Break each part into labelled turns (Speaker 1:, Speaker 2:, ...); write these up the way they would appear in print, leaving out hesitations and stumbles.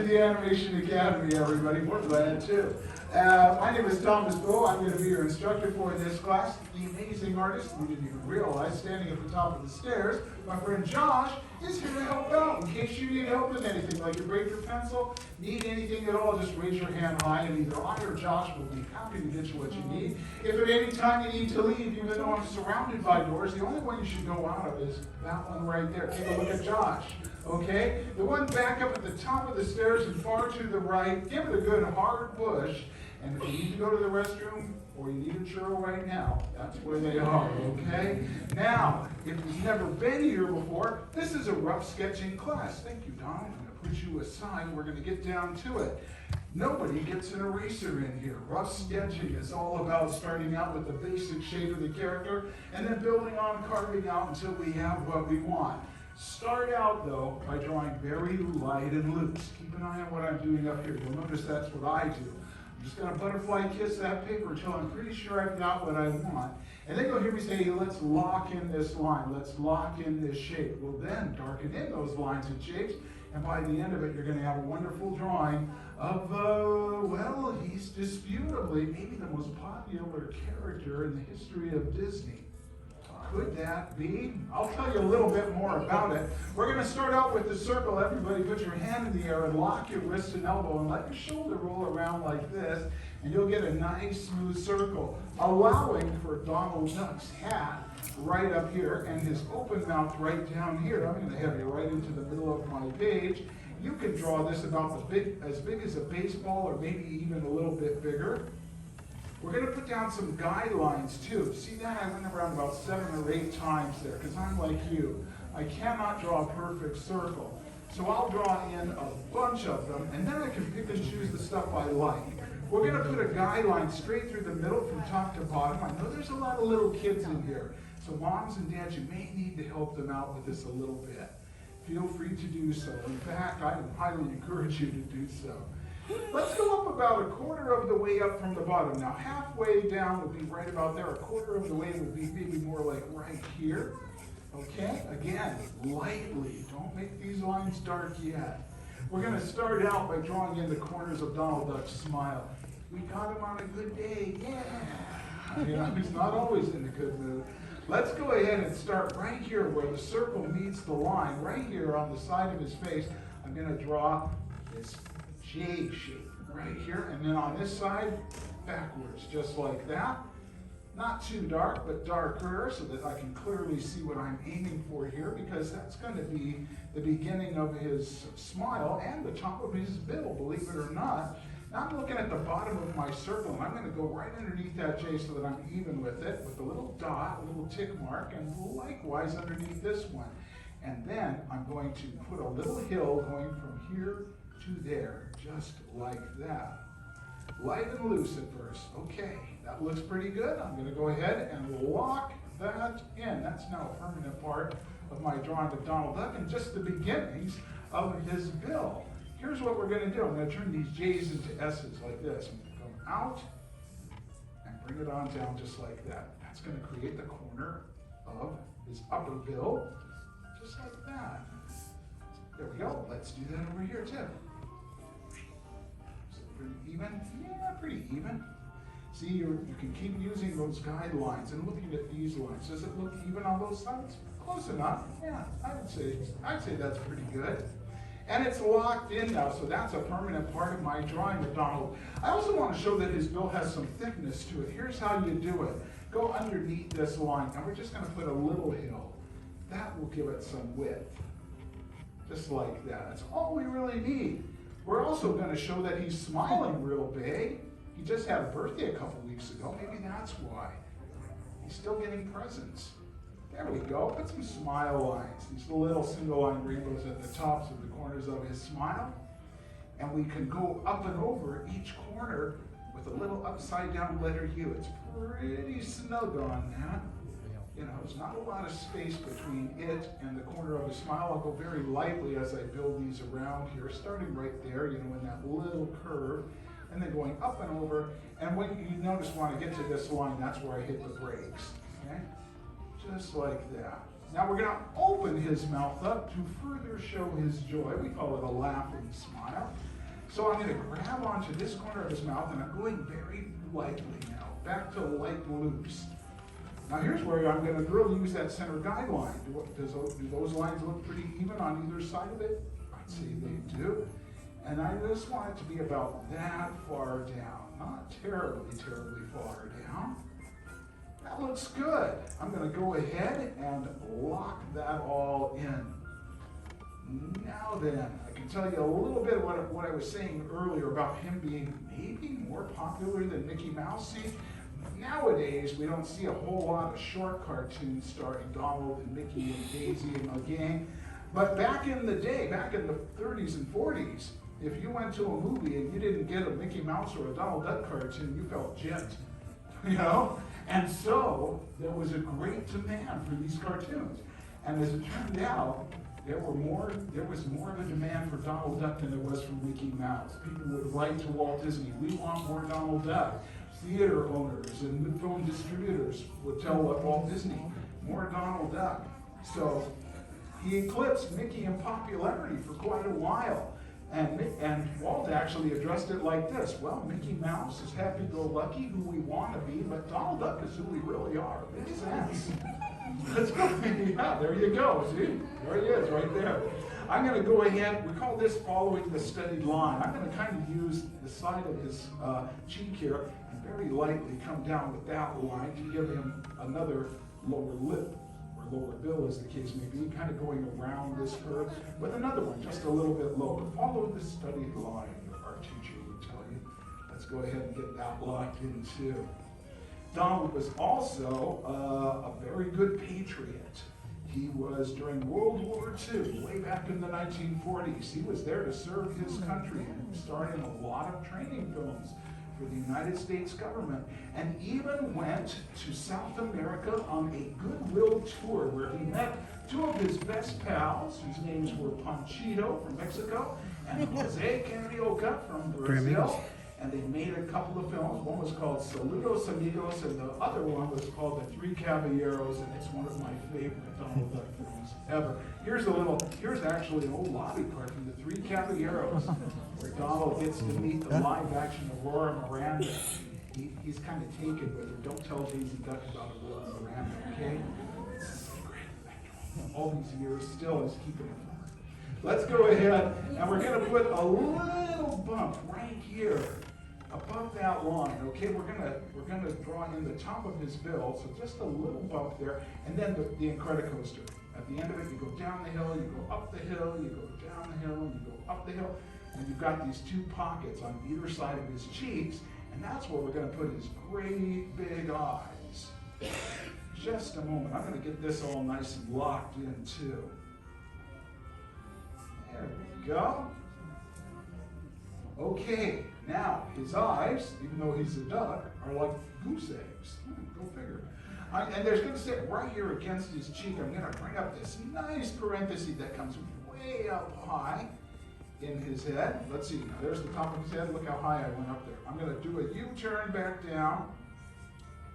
Speaker 1: to the Animation Academy, everybody. We're glad too. My name is Thomas Bowe. I'm going to be your instructor for this class. The amazing artist, we didn't even realize, standing at the top of the stairs, my friend Josh, is here to help out. In case you need help with anything, like you break your pencil, need anything at all, just raise your hand high, and either I or Josh will be happy to get you what you need. If at any time you need to leave, even though I'm surrounded by doors, the only one you should go out of is that one right there. Take a look at Josh. Okay? The one back up at the top of the stairs and far to the right, give it a good hard push. And if you need to go to the restroom or you need a churro right now, that's where they are, okay? Now, if you've never been here before, this is a rough sketching class. Thank you, Don. I'm going to put you aside. We're going to get down to it. Nobody gets an eraser in here. Rough sketching is all about starting out with the basic shape of the character and then building on, carving out until we have what we want. Start out, though, by drawing very light and loose. Keep an eye on what I'm doing up here. You'll notice that's what I do. I'm just going to butterfly kiss that paper until I'm pretty sure I've got what I want. And then you'll hear me say, hey, let's lock in this line. Let's lock in this shape. We'll then darken in those lines and shapes. And by the end of it, you're going to have a wonderful drawing of, well, he's disputably maybe the most popular character in the history of Disney. Could that be? I'll tell you a little bit more about it. We're going to start out with the circle. Everybody put your hand in the air and lock your wrist and elbow and let your shoulder roll around like this, and you'll get a nice smooth circle, allowing for Donald Duck's hat right up here and his open mouth right down here. I'm going to have you right into the middle of my page. You can draw this about as big as a baseball or maybe even a little bit bigger. We're going to put down some guidelines too. See that? I went around about 7 or 8 times there because I'm like you. I cannot draw a perfect circle. So I'll draw in a bunch of them and then I can pick and choose the stuff I like. We're going to put a guideline straight through the middle from top to bottom. I know there's a lot of little kids in here. So moms and dads, you may need to help them out with this a little bit. Feel free to do so. In fact, I highly encourage you to do so. Let's go up about a quarter of the way up from the bottom. Now, halfway down would be right about there. A quarter of the way would be maybe more like right here. Okay? Again, lightly. Don't make these lines dark yet. We're going to start out by drawing in the corners of Donald Duck's smile. We got him on a good day. Yeah. You know, he's not always in a good mood. Let's go ahead and start right here where the circle meets the line. Right here on the side of his face, I'm going to draw this J shape right here, and then on this side, backwards, just like that. Not too dark, but darker, so that I can clearly see what I'm aiming for here, because that's going to be the beginning of his smile and the top of his bill, believe it or not. Now I'm looking at the bottom of my circle, and I'm going to go right underneath that J so that I'm even with it, with a little dot, a little tick mark, and likewise underneath this one. And then I'm going to put a little hill going from here to there, just like that. Light and loose at first. Okay, that looks pretty good. I'm going to go ahead and lock that in. That's now a permanent part of my drawing of Donald Duck and just the beginnings of his bill. Here's what we're going to do. I'm going to turn these J's into S's like this. I'm going to come out and bring it on down just like that. That's going to create the corner of his upper bill, just like that. There we go. Let's do that over here too. Pretty even? Yeah, pretty even. See, you can keep using those guidelines and looking at these lines. Does it look even on both sides? Close enough. Yeah, I'd say that's pretty good. And it's locked in now, so that's a permanent part of my drawing of Donald. I also want to show that his bill has some thickness to it. Here's how you do it. Go underneath this line, and we're just going to put a little hill. That will give it some width. Just like that. That's all we really need. We're also going to show that he's smiling real big. He just had a birthday a couple weeks ago. Maybe that's why. He's still getting presents. There we go. Put some smile lines. These little single line rainbows at the tops of the corners of his smile. And we can go up and over each corner with a little upside down letter U. It's pretty snug on that. You know, there's not a lot of space between it and the corner of his smile. I'll go very lightly as I build these around here, starting right there, you know, in that little curve, and then going up and over. And when you notice when I get to this line, that's where I hit the brakes, okay? Just like that. Now we're going to open his mouth up to further show his joy. We call it a laughing smile. So I'm going to grab onto this corner of his mouth, and I'm going very lightly now, back to light blues. Now here's where I'm going to really use that center guideline. Do those lines look pretty even on either side of it? I'd say they do. And I just want it to be about that far down, not terribly far down. That looks good. I'm going to go ahead and lock that all in. Now then, I can tell you a little bit of what I was saying earlier about him being maybe more popular than Mickey Mouse. See, nowadays we don't see a whole lot of short cartoons starring Donald and Mickey and Daisy and the gang. But back in the day, back in the 30s and 40s, if you went to a movie and you didn't get a Mickey Mouse or a Donald Duck cartoon, you felt gypped, you know? And so there was a great demand for these cartoons. And as it turned out, there was more of a demand for Donald Duck than there was for Mickey Mouse. People would write to Walt Disney, we want more Donald Duck. Theater owners and film distributors would tell Walt Disney, more Donald Duck. So he eclipsed Mickey in popularity for quite a while. And Walt actually addressed it like this: well, Mickey Mouse is happy-go-lucky, who we want to be, but Donald Duck is who we really are. Makes sense. Let's go. Yeah, there you go. See? There he is, right there. I'm going to go ahead, we call this following the studied line. I'm going to kind of use the side of his cheek here and very lightly come down with that line to give him another lower lip, or lower bill as the case may be, kind of going around this curve with another one just a little bit lower. Follow the studied line, our teacher would tell you. Let's go ahead and get that locked in too. Donald was also a very good patriot. He was, during World War II, way back in the 1940s, he was there to serve his country and starred in a lot of training films for the United States government, and even went to South America on a goodwill tour where he met two of his best pals, whose names were Panchito from Mexico and Jose Carioca from Brazil. And they made a couple of films. One was called Saludos Amigos, and the other one was called The Three Caballeros, and it's one of my favorite Donald Duck films ever. Here's actually an old lobby card from The Three Caballeros, where Donald gets to meet the live-action Aurora Miranda. He's kind of taken with her. Don't tell Daisy Duck about Aurora Miranda, okay? It's a secret. All these years, still is keeping it from her. Let's go ahead, and we're going to put a little bump right here above that line. Okay, we're gonna draw in the top of his bill, so just a little bump there, and then the Incredicoaster. At the end of it, you go down the hill, you go up the hill, you go down the hill, and you go up the hill, and you've got these two pockets on either side of his cheeks, and that's where we're gonna put his great big eyes. Just a moment, I'm gonna get this all nice and locked in too. There we go. Okay, now his eyes, even though he's a duck, are like goose eggs. Go figure. And there's going to sit right here against his cheek. I'm going to bring up this nice parenthesis that comes way up high in his head. Let's see, now there's the top of his head. Look how high I went up there. I'm going to do a U-turn back down,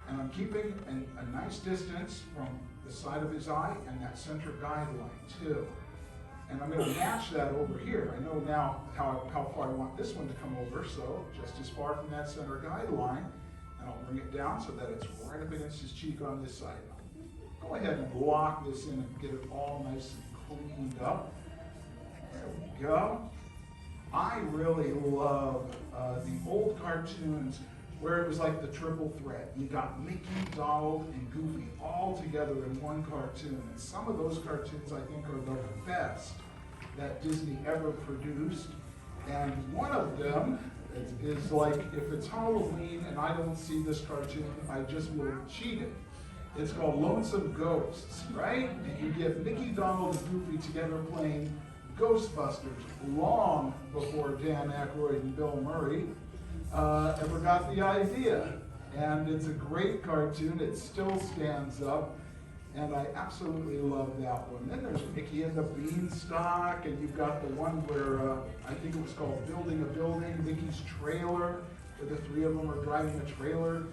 Speaker 1: and I'm keeping a nice distance from the side of his eye and that center guideline too. And I'm going to match that over here. I know now how far I want this one to come over, so just as far from that center guideline, and I'll bring it down so that it's right up against his cheek on this side. Go ahead and lock this in and get it all nice and cleaned up. There we go. I really love the old cartoons where it was like the triple threat. You got Mickey, Donald, and Goofy all together in one cartoon. And some of those cartoons, I think, are the best that Disney ever produced. And one of them is like, if it's Halloween and I don't see this cartoon, I just will cheat it. It's called Lonesome Ghosts, right? And you get Mickey, Donald, and Goofy together playing Ghostbusters long before Dan Aykroyd and Bill Murray ever got the idea. And it's a great cartoon. It still stands up. And I absolutely love that one. Then there's Mickey and the Beanstalk, and you've got the one where I think it was called Building a Building, Mickey's Trailer, where the three of them are driving a trailer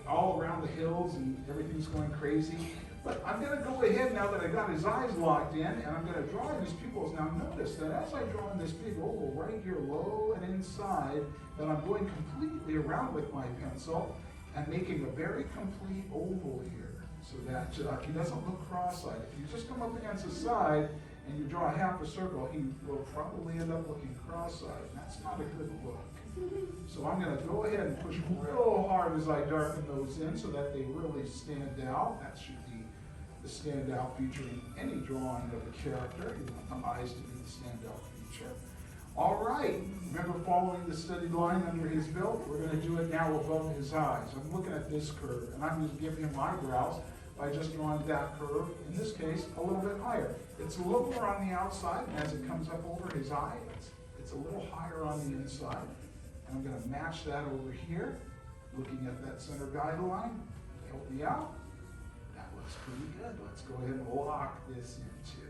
Speaker 1: all around the hills and everything's going crazy. But I'm going to go ahead now that I got his eyes locked in, and I'm going to draw in his pupils. Now notice that as I draw in this big oval right here, low and inside, that I'm going completely around with my pencil and making a very complete oval here, so that he doesn't look cross-eyed. If you just come up against the side and you draw half a circle, he will probably end up looking cross-eyed. That's not a good look. So I'm going to go ahead and push real hard as I darken those in so that they really stand out. That should be the standout feature in any drawing of a character. You want the eyes to be the standout feature. All right, remember following the steady line under his belt? We're going to do it now above his eyes. I'm looking at this curve, and I'm going to give him eyebrows by just drawing that curve, in this case, a little bit higher. It's lower on the outside, and as it comes up over his eye, it's a little higher on the inside. And I'm going to match that over here, looking at that center guideline. Help me out. That looks pretty good. Let's go ahead and lock this in too.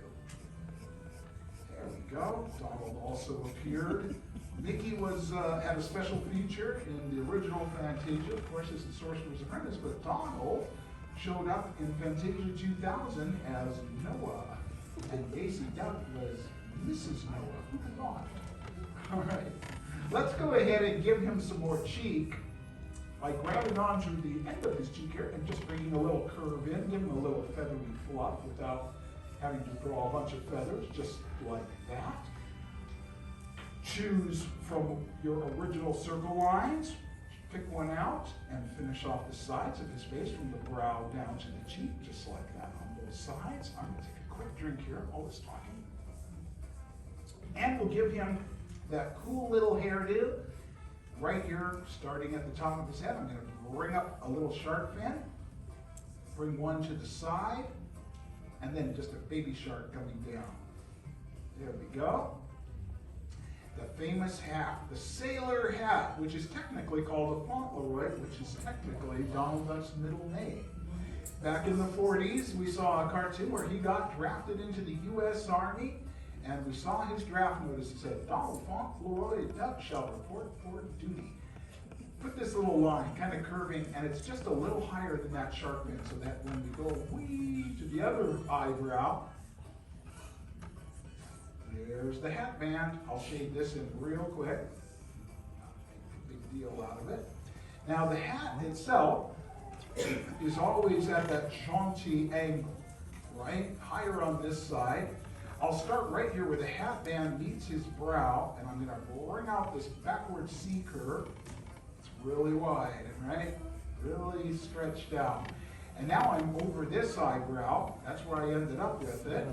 Speaker 1: There we go. Donald also appeared. Mickey was had a special feature in the original Fantasia, of course, as the Sorcerer's Apprentice, but Donald showed up in Fantasia 2000 as Noah, and Daisy Duck was Mrs. Noah. Who would have thought? All right. Let's go ahead and give him some more cheek by grabbing onto the end of his cheek here and just bringing a little curve in, give him a little feathery fluff without having to draw a bunch of feathers, just like that. Choose from your original circle lines, pick one out, and finish off the sides of his face from the brow down to the cheek, just like that on both sides. I'm going to take a quick drink here, all this talking. And we'll give him that cool little hairdo right here, starting at the top of his head. I'm going to bring up a little shark fin, bring one to the side, and then just a baby shark coming down. There we go. The famous hat, the sailor hat, which is technically called a Fauntleroy, which is technically Donald Duck's middle name. Back in the 40s, we saw a cartoon where he got drafted into the U.S. Army, and we saw his draft notice. It said, Donald Fauntleroy Duck shall report for duty. Put this little line, kind of curving, and it's just a little higher than that shark fin, so that when we go wee to the other eyebrow, there's the hat band. I'll shade this in real quick. Not make a big deal out of it. Now the hat itself is always at that jaunty angle, right? Higher on this side. I'll start right here where the hat band meets his brow, and I'm going to bring out this backward C curve. It's really wide, right? Really stretched out. And now I'm over this eyebrow. That's where I ended up with it.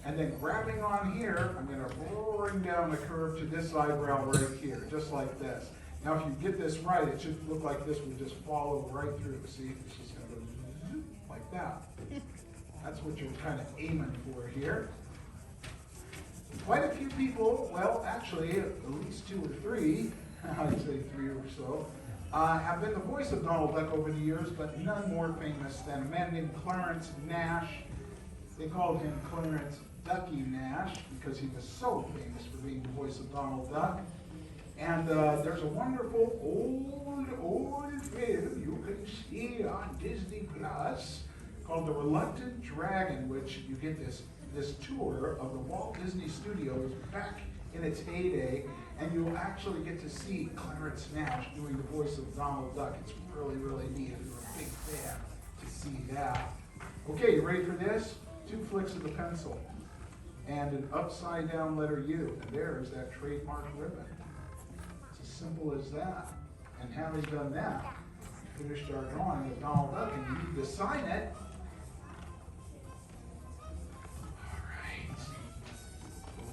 Speaker 1: And then grabbing on here, I'm going to bring down the curve to this eyebrow right here, just like this. Now, if you get this right, it should look like this would just follow right through. See, it's just going to go like that. That's what you're kind of aiming for here. Quite a few people, well, actually, at least 2 or 3, I'd say 3 or so, have been the voice of Donald Duck over the years, but none more famous than a man named Clarence Nash. They called him Clarence Ducky Nash because he was so famous for being the voice of Donald Duck. And there's a wonderful old film you can see on Disney Plus called The Reluctant Dragon, which you get this tour of the Walt Disney Studios back in its heyday, and you'll actually get to see Clarence Nash doing the voice of Donald Duck. It's really, really neat if you're a big fan to see that. Okay, you ready for this? 2 flicks of the pencil and an upside down letter U, and there's that trademark ribbon. It's as simple as that. And having done that, finished our drawing of Donald Duck, and you need to sign it.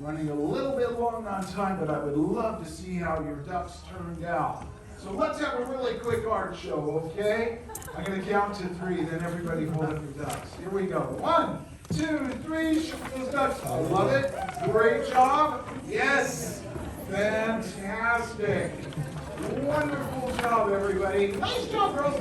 Speaker 1: Running a little bit long on time, but I would love to see how your ducks turned out. So let's have a really quick art show, okay? I'm going to count to 3, then everybody hold up your ducks. Here we go. 1, 2, 3, show those ducks. I love it. Great job. Yes. Fantastic. Wonderful job, everybody. Nice job, girls.